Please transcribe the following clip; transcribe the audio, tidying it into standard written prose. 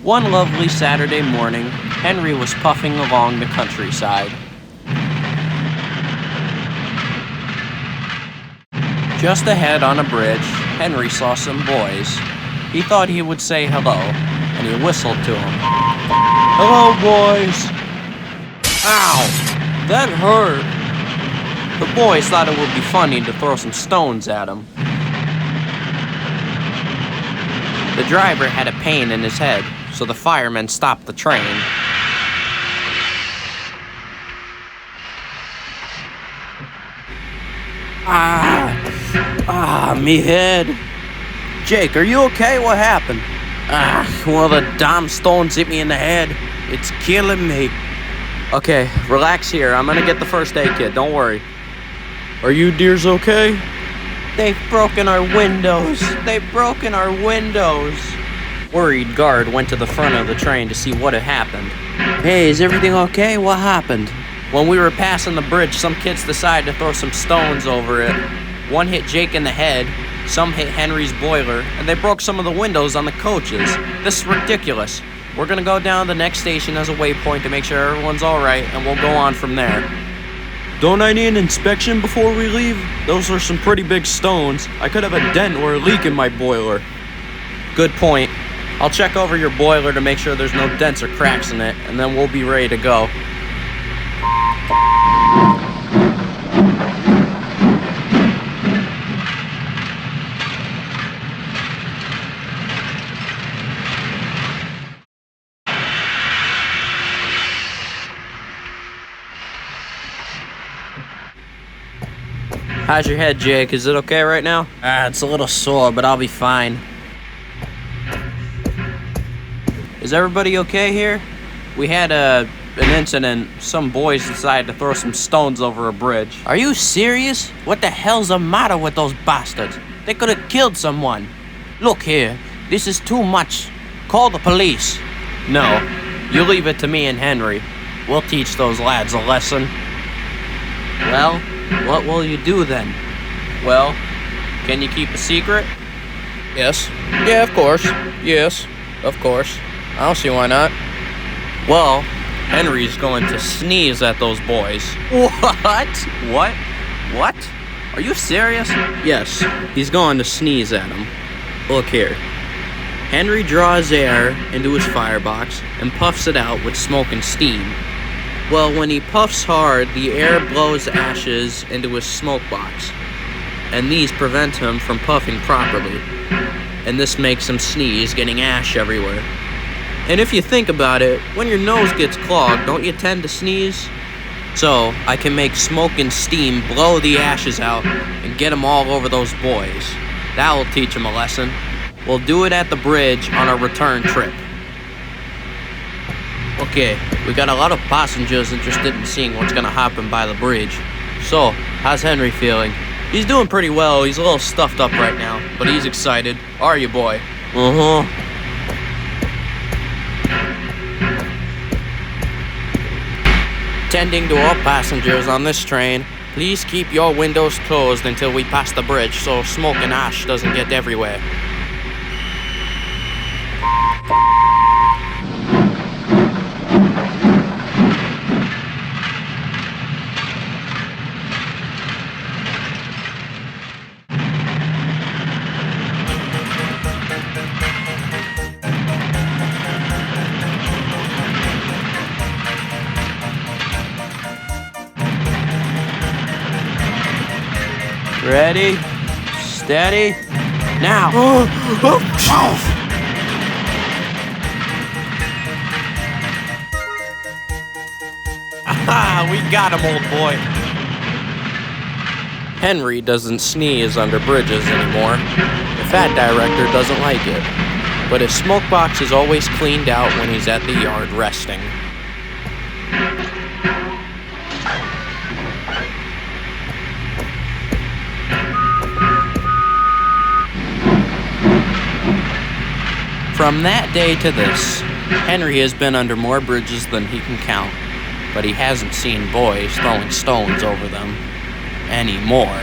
One lovely Saturday morning, Henry was puffing along the countryside. Just ahead on a bridge, Henry saw some boys. He thought he would say hello, and he whistled to them. "Hello, boys." Ow! That hurt. The boys thought it would be funny to throw some stones at him. The driver had a pain in his head, so the firemen stopped the train. Me head. Jake, are you okay? What happened? Well, the damn stones hit me in the head. It's killing me. Okay, relax here. I'm gonna get the first aid kit. Don't worry. Are you dears okay? They've broken our windows. They've broken our windows. Worried guard went to the front of the train to see what had happened. Hey, is everything okay? What happened? When we were passing the bridge, some kids decided to throw some stones over it. One hit Jake in the head, some hit Henry's boiler, and they broke some of the windows on the coaches. This is ridiculous. We're gonna go down to the next station as a waypoint to make sure everyone's alright, and we'll go on from there. Don't I need an inspection before we leave? Those are some pretty big stones. I could have a dent or a leak in my boiler. Good point. I'll check over your boiler to make sure there's no dents or cracks in it, and then we'll be ready to go. How's your head, Jake? Is it okay right now? It's a little sore, but I'll be fine. Is everybody okay here? We had an incident. Some boys decided to throw some stones over a bridge. Are you serious? What the hell's the matter with those bastards? They could have killed someone. Look here, this is too much. Call the police. No, you leave it to me and Henry. We'll teach those lads a lesson. Well, what will you do then? Well, can you keep a secret? Yes. Yeah, of course. Yes, of course. I don't see why not. Well, Henry's going to sneeze at those boys. What? What? Are you serious? Yes, he's going to sneeze at them. Look here. Henry draws air into his firebox and puffs it out with smoke and steam. Well, when he puffs hard, the air blows ashes into his smoke box, and these prevent him from puffing properly, and this makes him sneeze, getting ash everywhere. And if you think about it, when your nose gets clogged, don't you tend to sneeze? So, I can make smoke and steam blow the ashes out and get them all over those boys. That will teach them a lesson. We'll do it at the bridge on our return trip. Okay, we got a lot of passengers interested in seeing what's gonna happen by the bridge. So, how's Henry feeling? He's doing pretty well. He's a little stuffed up right now, but he's excited. Are you, boy? Uh-huh. Tending to all passengers on this train, please keep your windows closed until we pass the bridge so smoke and ash doesn't get everywhere. Ready, steady, now. Aha, we got him, old boy. Henry doesn't sneeze under bridges anymore. The fat director doesn't like it. But his smoke box is always cleaned out when he's at the yard resting. From that day to this, Henry has been under more bridges than he can count, but he hasn't seen boys throwing stones over them anymore.